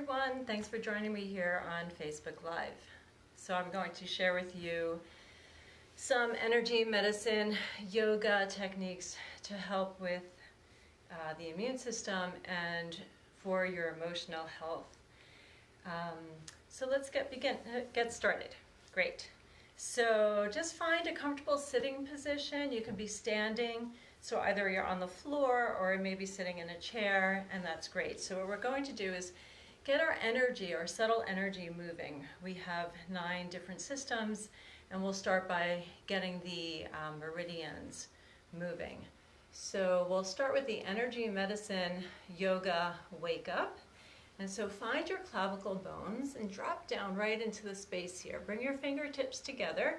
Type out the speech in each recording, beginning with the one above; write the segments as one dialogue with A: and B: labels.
A: everyone, thanks for joining me here on Facebook Live. So I'm going to share with you some energy medicine yoga techniques to help with the immune system and for your emotional health. So let's get started. Great. So just find a comfortable sitting position. You can be standing, so either you're on the floor or maybe sitting in a chair, and that's great. So what we're going to do is get our energy, our subtle energy moving. We have 9 different systems, and we'll start by getting the meridians moving. So we'll start with the energy medicine yoga wake up. And so find your clavicle bones and drop down right into the space here. Bring your fingertips together,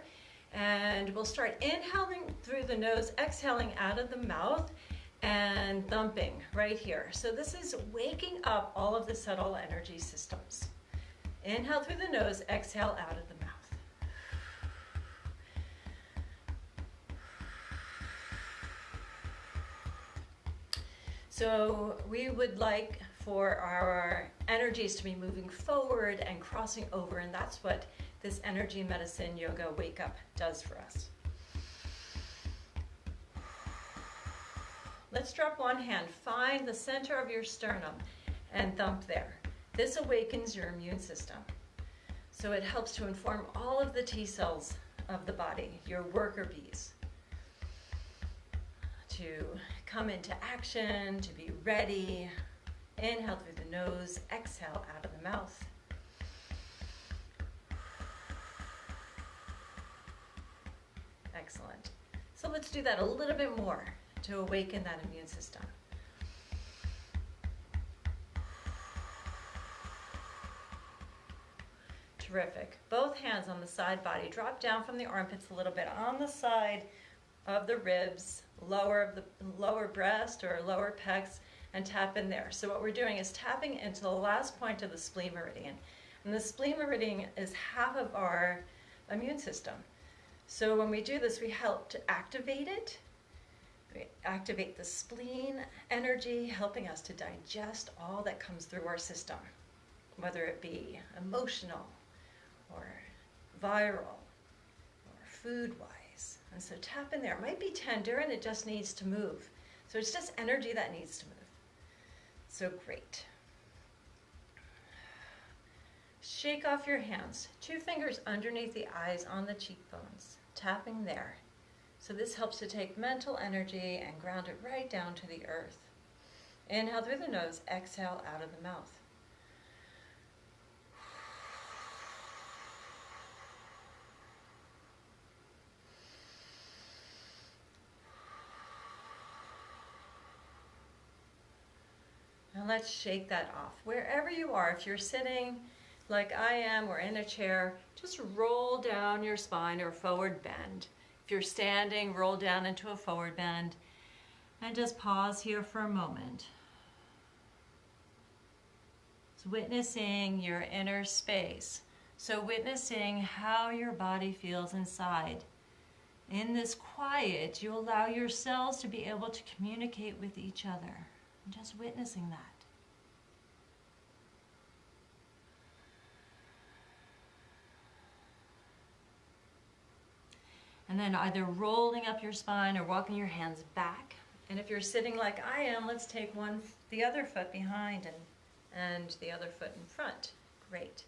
A: and we'll start inhaling through the nose, exhaling out of the mouth, and thumping right here. So this is waking up all of the subtle energy systems. Inhale through the nose, exhale out of the mouth. So we would like for our energies to be moving forward and crossing over, and that's what this energy medicine yoga wake up does for us. Let's drop one hand, find the center of your sternum and thump there. This awakens your immune system. So it helps to inform all of the T cells of the body, your worker bees, to come into action, to be ready. Inhale through the nose, exhale out of the mouth. Excellent. So let's do that a little bit more to awaken that immune system. Terrific. Both hands on the side body. Drop down from the armpits a little bit on the side of the ribs, lower breast or lower pecs, and tap in there. So what we're doing is tapping into the last point of the spleen meridian. And the spleen meridian is half of our immune system. So when we do this, we help to activate it. We activate the spleen energy, helping us to digest all that comes through our system, whether it be emotional or viral or food-wise. And so tap in there. It might be tender and it just needs to move. So it's just energy that needs to move. So great. Shake off your hands. 2 fingers underneath the eyes on the cheekbones. Tapping there. So this helps to take mental energy and ground it right down to the earth. Inhale through the nose, exhale out of the mouth. Now let's shake that off. Wherever you are, if you're sitting like I am or in a chair, just roll down your spine or forward bend. If you're standing, roll down into a forward bend and just pause here for a moment. It's witnessing your inner space. So witnessing how your body feels inside. In this quiet, you allow your cells to be able to communicate with each other. And just witnessing that. And then either rolling up your spine or walking your hands back. And if you're sitting like I am, let's take the other foot behind and the other foot in front. Great.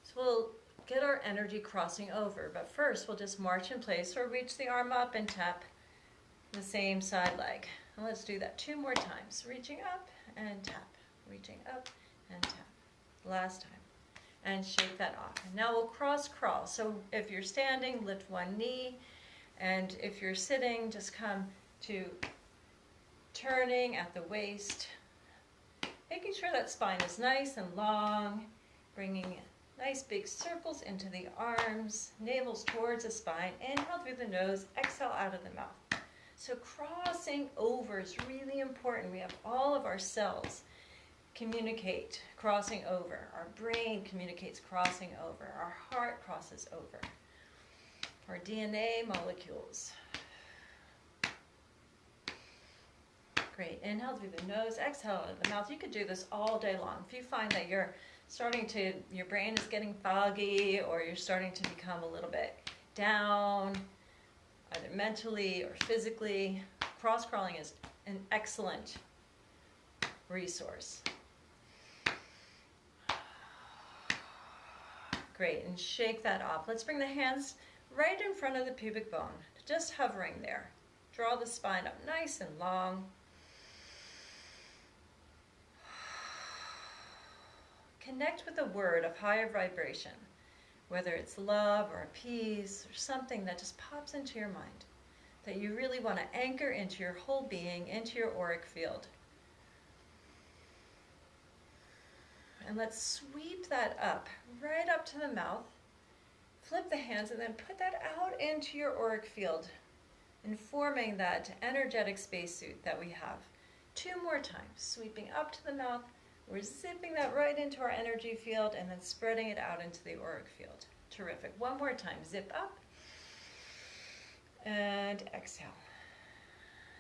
A: So we'll get our energy crossing over. But first, we'll just march in place or reach the arm up and tap the same side leg. And let's do that 2 more times. Reaching up and tap. Reaching up and tap. Last time. And shake that off. And now we'll cross crawl. So if you're standing, lift one knee. And if you're sitting, just come to turning at the waist. Making sure that spine is nice and long. Bringing nice big circles into the arms. Navels towards the spine. Inhale through the nose. Exhale out of the mouth. So crossing over is really important. We have all of our cells communicate crossing over. Our brain communicates crossing over. Our heart crosses over. Our DNA molecules. Great. Inhale through the nose, exhale out of the mouth. You could do this all day long. If you find that your brain is getting foggy, or you're starting to become a little bit down, either mentally or physically, cross crawling is an excellent resource. Great, and shake that off. Let's bring the hands right in front of the pubic bone, just hovering there. Draw the spine up nice and long. Connect with a word of higher vibration, whether it's love or peace or something that just pops into your mind, that you really want to anchor into your whole being, into your auric field. And let's sweep that up, right up to the mouth. Flip the hands and then put that out into your auric field, informing that energetic spacesuit that we have. 2 more times, sweeping up to the mouth. We're zipping that right into our energy field and then spreading it out into the auric field. Terrific. 1 more time, zip up and exhale.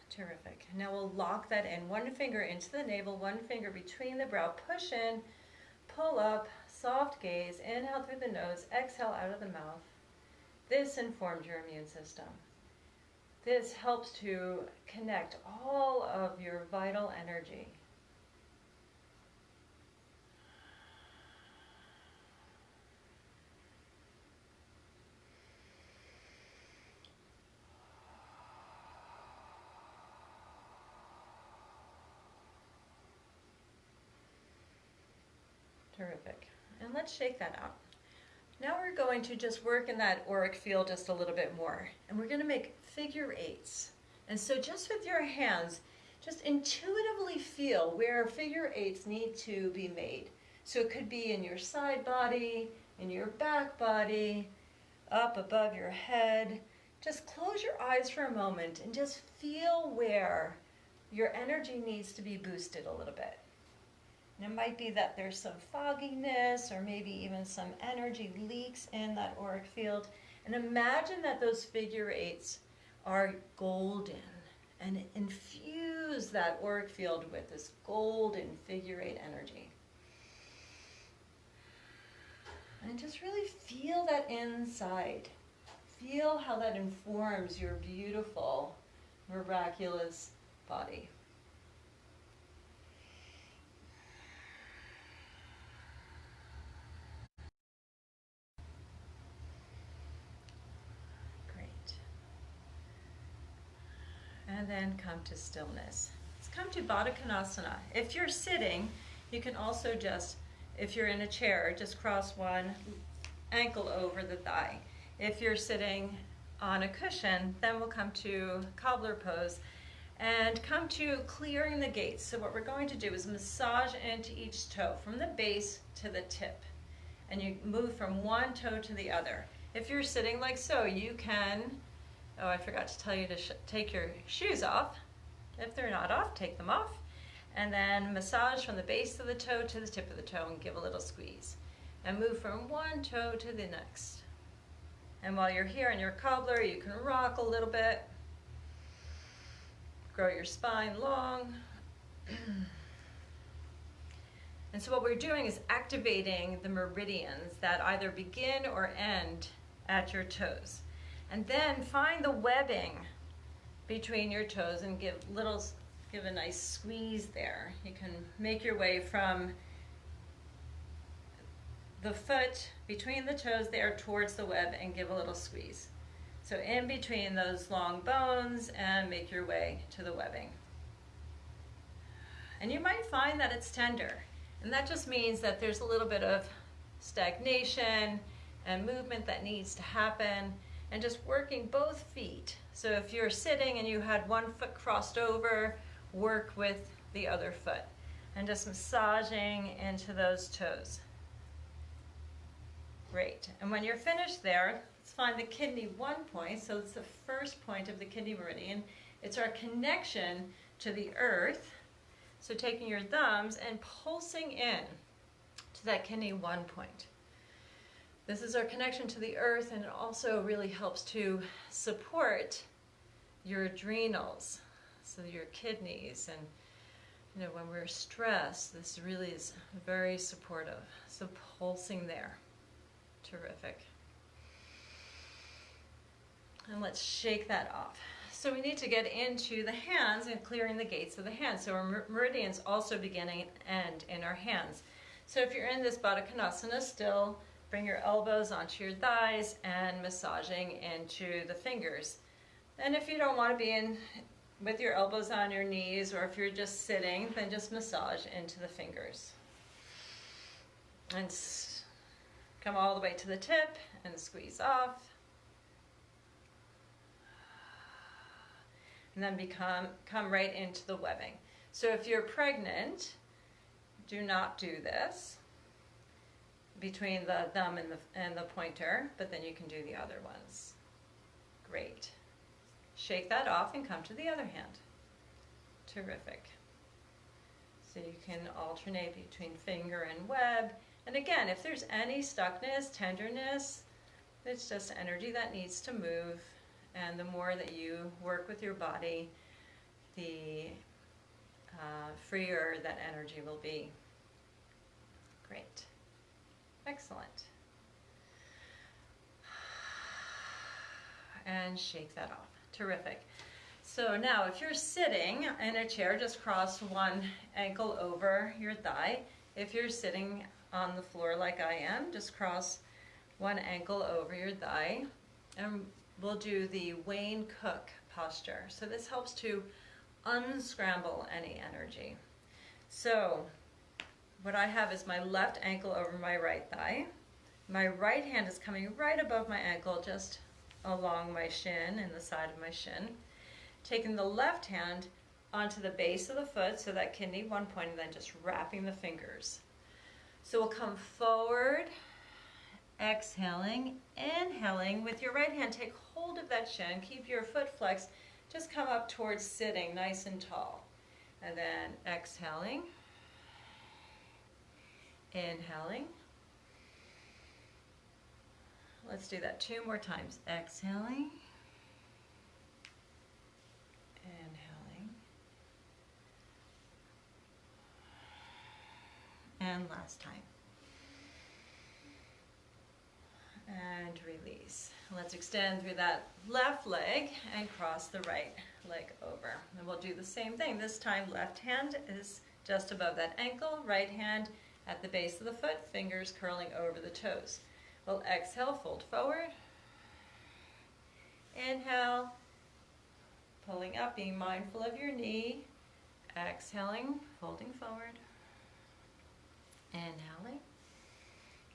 A: Terrific. Now we'll lock that in. 1 finger into the navel, 1 finger between the brow. Push in, pull up, soft gaze. Inhale through the nose, exhale out of the mouth. This informs your immune system. This helps to connect all of your vital energy. Terrific. And let's shake that out. Now we're going to just work in that auric field just a little bit more. And we're going to make figure 8s. And so just with your hands, just intuitively feel where figure 8s need to be made. So it could be in your side body, in your back body, up above your head. Just close your eyes for a moment and just feel where your energy needs to be boosted a little bit. And it might be that there's some fogginess or maybe even some energy leaks in that auric field. And imagine that those figure 8s are golden, and infuse that auric field with this golden figure 8 energy. And just really feel that inside. Feel how that informs your beautiful, miraculous body. And then come to stillness. Let's come to Baddha Konasana. If you're sitting, you can also just, if you're in a chair, just cross one ankle over the thigh. If you're sitting on a cushion, then we'll come to cobbler pose and come to clearing the gates. So what we're going to do is massage into each toe from the base to the tip. And you move from one toe to the other. If you're sitting like so, you can, oh, I forgot to tell you to take your shoes off. If they're not off, take them off. And then massage from the base of the toe to the tip of the toe and give a little squeeze. And move from one toe to the next. And while you're here in your cobbler, you can rock a little bit. Grow your spine long. And so what we're doing is activating the meridians that either begin or end at your toes. And then find the webbing between your toes and give a nice squeeze there. You can make your way from the foot between the toes there towards the web and give a little squeeze. So in between those long bones and make your way to the webbing. And you might find that it's tender. And that just means that there's a little bit of stagnation and movement that needs to happen. And just working both feet. So if you're sitting and you had one foot crossed over, work with the other foot. And just massaging into those toes. Great. And when you're finished there, let's find the kidney 1 point. So it's the first point of the kidney meridian. It's our connection to the earth. So taking your thumbs and pulsing in to that kidney 1 point. This is our connection to the earth, and it also really helps to support your adrenals. So your kidneys, and you know, when we're stressed, this really is very supportive. So pulsing there. Terrific. And let's shake that off. So we need to get into the hands and clearing the gates of the hands. So our meridians also begin and end in our hands. So if you're in this Baddha Konasana still, bring your elbows onto your thighs and massaging into the fingers. And if you don't want to be in with your elbows on your knees, or if you're just sitting, then just massage into the fingers. And come all the way to the tip and squeeze off. And then come right into the webbing. So if you're pregnant, do not do this between the thumb and the pointer, but then you can do the other ones. Great. Shake that off and come to the other hand. Terrific. So you can alternate between finger and web. And again, if there's any stuckness, tenderness, it's just energy that needs to move. And the more that you work with your body, the freer that energy will be. Great. Excellent. And shake that off. Terrific. So now if you're sitting in a chair, just cross one ankle over your thigh. If you're sitting on the floor like I am, just cross one ankle over your thigh. And we'll do the Wayne Cook posture. So this helps to unscramble any energy. So what I have is my left ankle over my right thigh. My right hand is coming right above my ankle, just along my shin and the side of my shin. Taking the left hand onto the base of the foot, so that kidney one point, and then just wrapping the fingers. So we'll come forward, exhaling, inhaling. With your right hand, take hold of that shin, keep your foot flexed, just come up towards sitting nice and tall. And then exhaling, inhaling. Let's do that 2 more times. Exhaling, inhaling, and last time. And release. Let's extend through that left leg and cross the right leg over. And we'll do the same thing. This time left hand is just above that ankle, right hand at the base of the foot, fingers curling over the toes. We'll exhale, fold forward. Inhale, pulling up, being mindful of your knee. Exhaling, folding forward. Inhaling.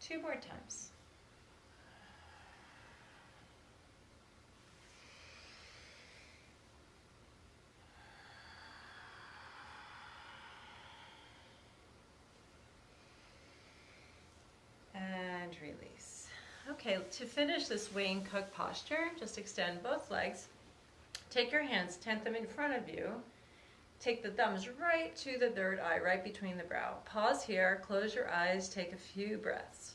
A: 2 more times. And release. Okay, to finish this Wayne Cook posture, just extend both legs. Take your hands, tent them in front of you. Take the thumbs right to the third eye, right between the brow. Pause here, close your eyes, take a few breaths.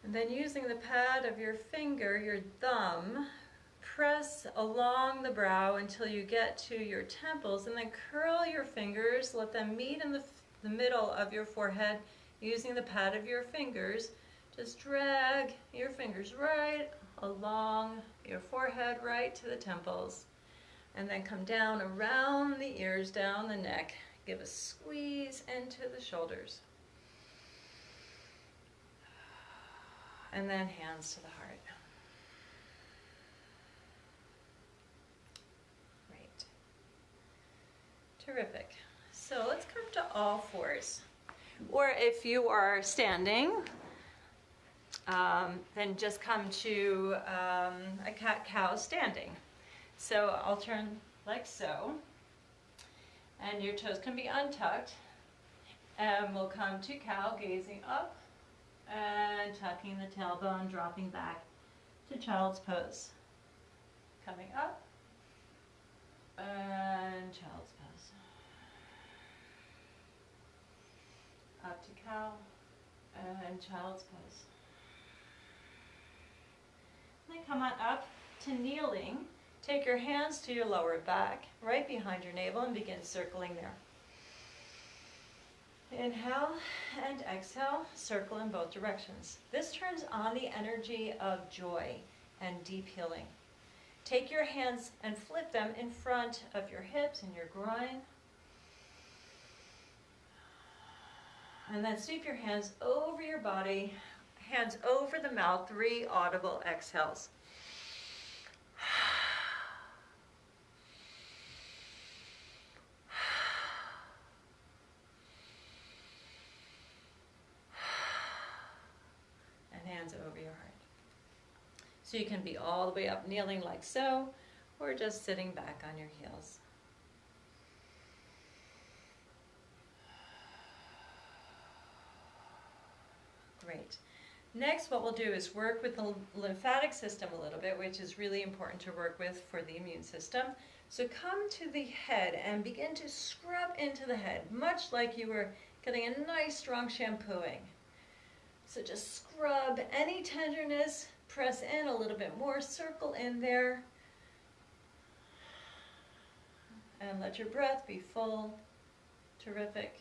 A: And then using the pad of your finger, your thumb, press along the brow until you get to your temples, and then curl your fingers, let them meet in the middle of your forehead using the pad of your fingers. Just drag your fingers right along your forehead, right to the temples, and then come down around the ears, down the neck. Give a squeeze into the shoulders. And then hands to the heart. Terrific. So let's come to all fours. Or if you are standing, then just come to a cat-cow standing. So I'll turn like so, and your toes can be untucked, and we'll come to cow, gazing up, and tucking the tailbone, dropping back to child's pose. Coming up, and child's pose. Up to cow, And child's pose. Then come on up to kneeling. Take your hands to your lower back, right behind your navel, and begin circling there. Inhale and exhale, circle in both directions. This turns on the energy of joy and deep healing. Take your hands and flip them in front of your hips and your groin. And then sweep your hands over your body, hands over the mouth, 3 audible exhales. And hands over your heart. So you can be all the way up kneeling like so, or just sitting back on your heels. Great. Next, what we'll do is work with the lymphatic system a little bit, which is really important to work with for the immune system. So come to the head and begin to scrub into the head, much like you were getting a nice strong shampooing. So just scrub any tenderness, press in a little bit more, circle in there, and let your breath be full. Terrific.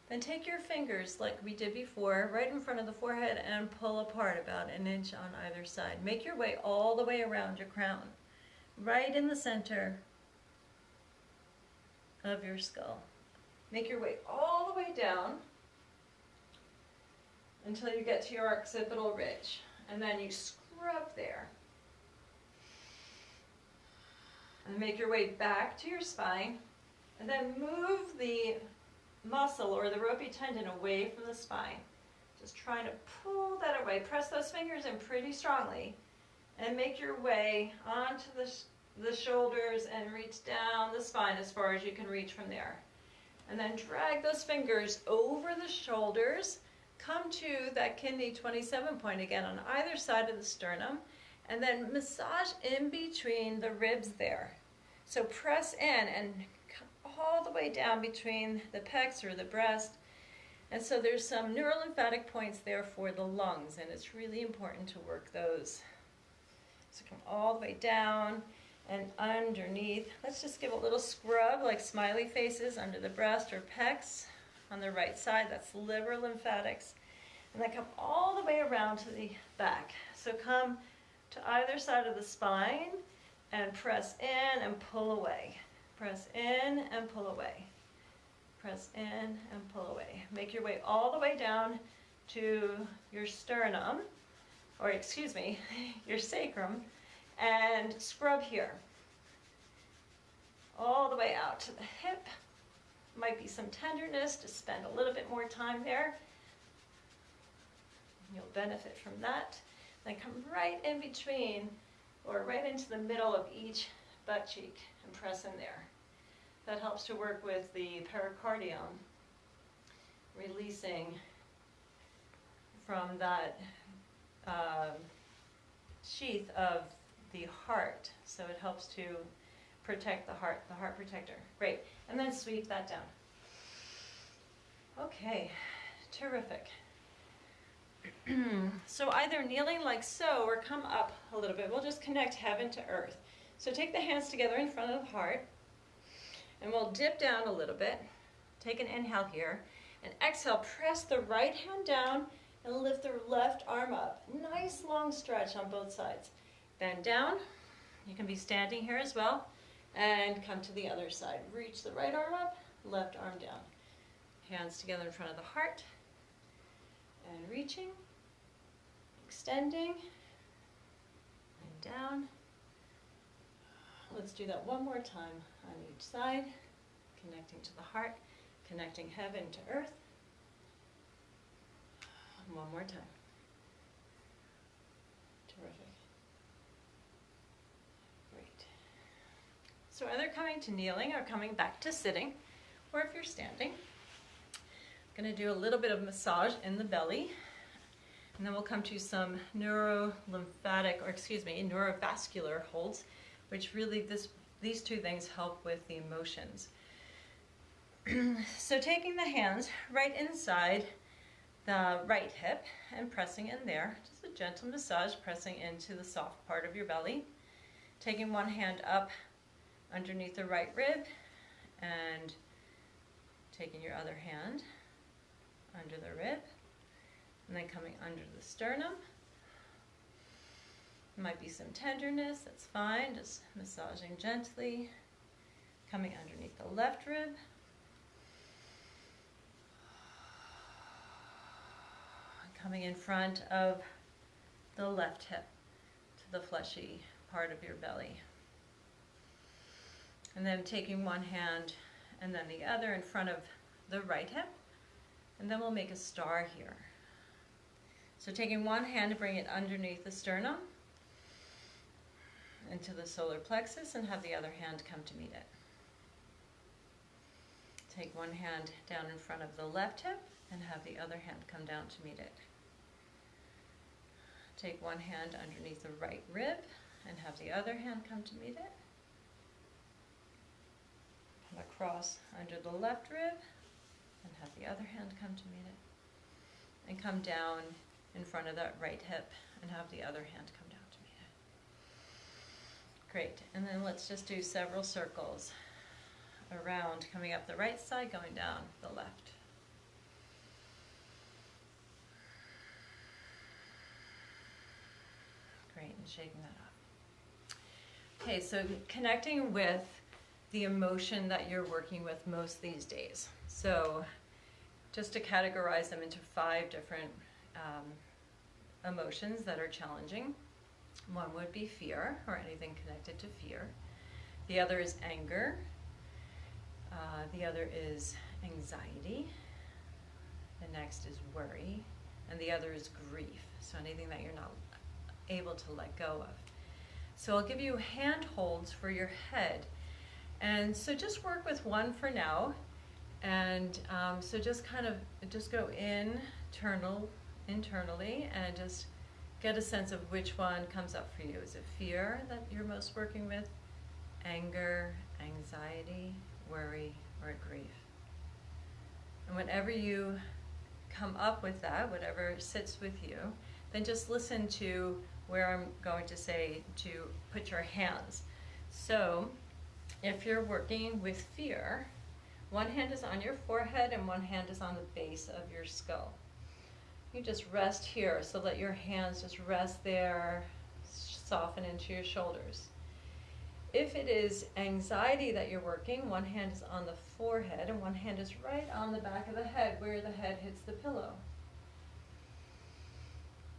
A: Then take your fingers, like we did before, right in front of the forehead and pull apart about 1 inch on either side. Make your way all the way around your crown, right in the center of your skull. Make your way all the way down until you get to your occipital ridge. And then you scrub there. And make your way back to your spine. And then move the muscle or the ropey tendon away from the spine. Just trying to pull that away. Press those fingers in pretty strongly and make your way onto the shoulders and reach down the spine as far as you can reach from there. And then drag those fingers over the shoulders. Come to that kidney 27 point again on either side of the sternum, and then massage in between the ribs there. So press in and all the way down between the pecs or the breast. And so there's some neurolymphatic points there for the lungs, and it's really important to work those. So come all the way down and underneath. Let's just give a little scrub like smiley faces under the breast or pecs on the right side. That's liver lymphatics. And then come all the way around to the back. So come to either side of the spine and press in and pull away. Press in and pull away. Press in and pull away. Make your way all the way down to your sternum, or excuse me, your sacrum, and scrub here. All the way out to the hip. Might be some tenderness to spend a little bit more time there. You'll benefit from that. Then come right in between, or right into the middle of each butt cheek and press in there. That helps to work with the pericardium, releasing from that sheath of the heart. So it helps to protect the heart protector. Great. And then sweep that down. Okay, terrific. So either kneeling like so or come up a little bit. We'll just connect heaven to earth. So take the hands together in front of the heart, and we'll dip down a little bit. Take an inhale here, and exhale, press the right hand down and lift the left arm up. Nice long stretch on both sides. Bend down. You can be standing here as well, and come to the other side. Reach the right arm up, left arm down. Hands together in front of the heart, and reaching, extending, and down. Let's do that one more time on each side, connecting to the heart, connecting heaven to earth. One more time. Terrific. Great. So either coming to kneeling or coming back to sitting, or if you're standing, I'm going to do a little bit of massage in the belly, and then we'll come to some neurovascular holds, which really these two things help with the emotions. So taking the hands right inside the right hip and pressing in there. Just a gentle massage, pressing into the soft part of your belly. Taking one hand up underneath the right rib and taking your other hand under the rib and then coming under the sternum. Might be some tenderness, that's fine, just massaging gently. Coming underneath the left rib. Coming in front of the left hip to the fleshy part of your belly. And then taking one hand and then the other in front of the right hip. And then we'll make a star here. So taking one hand to bring it underneath the sternum into the solar plexus and have the other hand come to meet it. Take one hand down in front of the left hip and have the other hand come down to meet it. Take one hand underneath the right rib and have the other hand come to meet it. Come across under the left rib and have the other hand come to meet it. And come down in front of that right hip and have the other hand come down to meet it. Great, and then let's just do several circles around, coming up the right side, going down the left. Great, and shaking that up. Okay, so connecting with the emotion that you're working with most these days. So just to categorize them into 5 different emotions that are challenging. One would be fear, or anything connected to fear. The other is anger. The other is anxiety. The next is worry. And the other is grief. So anything that you're not able to let go of. So I'll give you hand holds for your head. And so just work with one for now. And so just kind of just go internally and just get a sense of which one comes up for you. Is it fear that you're most working with? Anger, anxiety, worry, or grief? And whenever you come up with that, whatever sits with you, then just listen to where I'm going to say to put your hands. So if you're working with fear, one hand is on your forehead and one hand is on the base of your skull. You just rest here, so let your hands just rest there, soften into your shoulders. If it is anxiety that you're working, one hand is on the forehead and one hand is right on the back of the head where the head hits the pillow.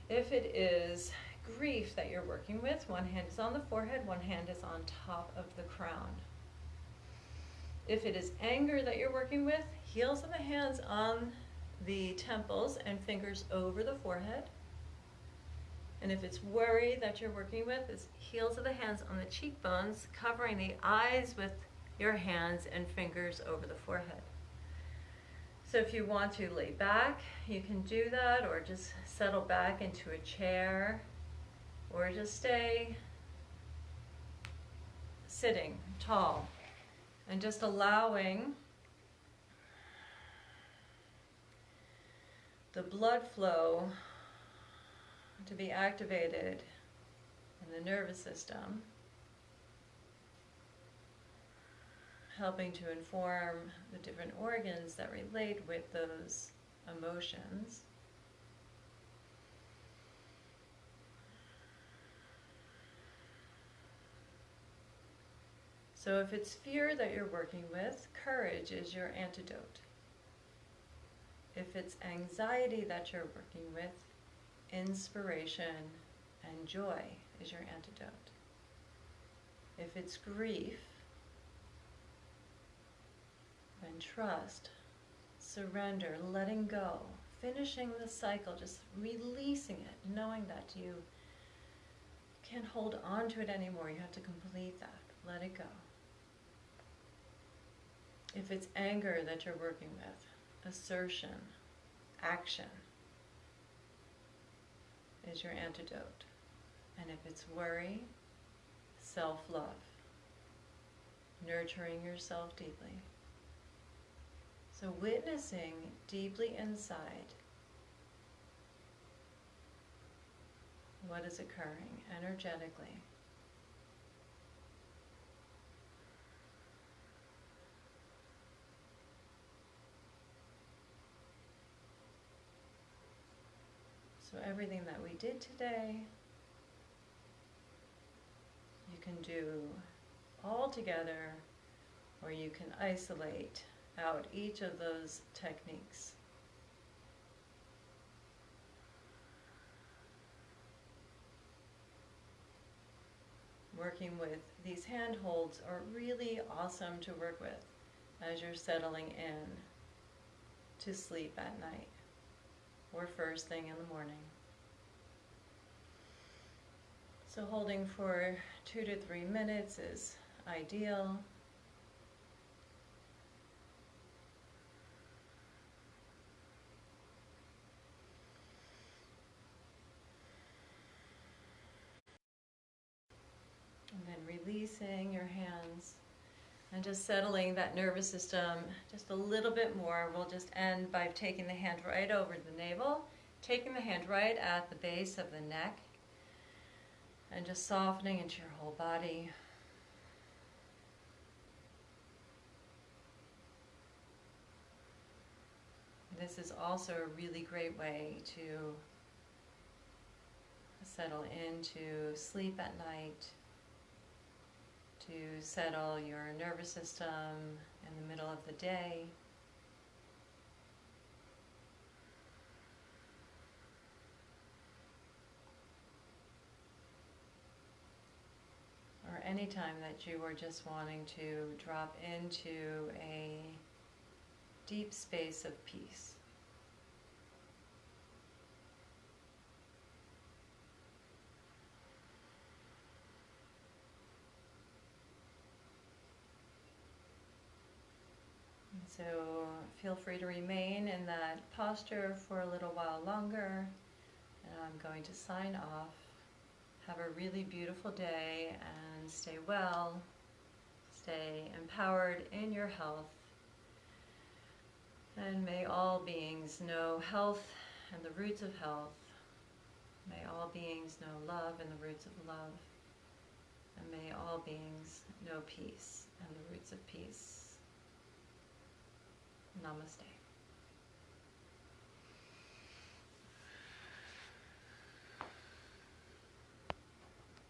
A: If it is grief that you're working with, one hand is on the forehead, one hand is on top of the crown. If it is anger that you're working with, heels of the hands on the temples and fingers over the forehead. And if it's worry that you're working with, it's heels of the hands on the cheekbones, covering the eyes with your hands and fingers over the forehead. So if you want to lay back, you can do that, or just settle back into a chair, or just stay sitting tall and just allowing the blood flow to be activated in the nervous system, helping to inform the different organs that relate with those emotions. So if it's fear that you're working with, courage is your antidote. If it's anxiety that you're working with, inspiration and joy is your antidote. If it's grief, then trust, surrender, letting go, finishing the cycle, just releasing it, knowing that you can't hold on to it anymore. You have to complete that. Let it go. If it's anger that you're working with, assertion, action is your antidote. And if it's worry, self-love, nurturing yourself deeply. So witnessing deeply inside what is occurring energetically. So everything that we did today, you can do all together, or you can isolate out each of those techniques. Working with these handholds are really awesome to work with as you're settling in to sleep at night or first thing in the morning. So holding for 2 to 3 minutes is ideal. And then releasing your hands and just settling that nervous system just a little bit more. We'll just end by taking the hand right over the navel, taking the hand right at the base of the neck, and just softening into your whole body. This is also a really great way to settle into sleep at night, to settle your nervous system in the middle of the day. Or any time that you are just wanting to drop into a deep space of peace. So feel free to remain in that posture for a little while longer, and I'm going to sign off. Have a really beautiful day and stay well, stay empowered in your health, and may all beings know health and the roots of health. May all beings know love and the roots of love, and may all beings know peace and the roots of peace. Namaste.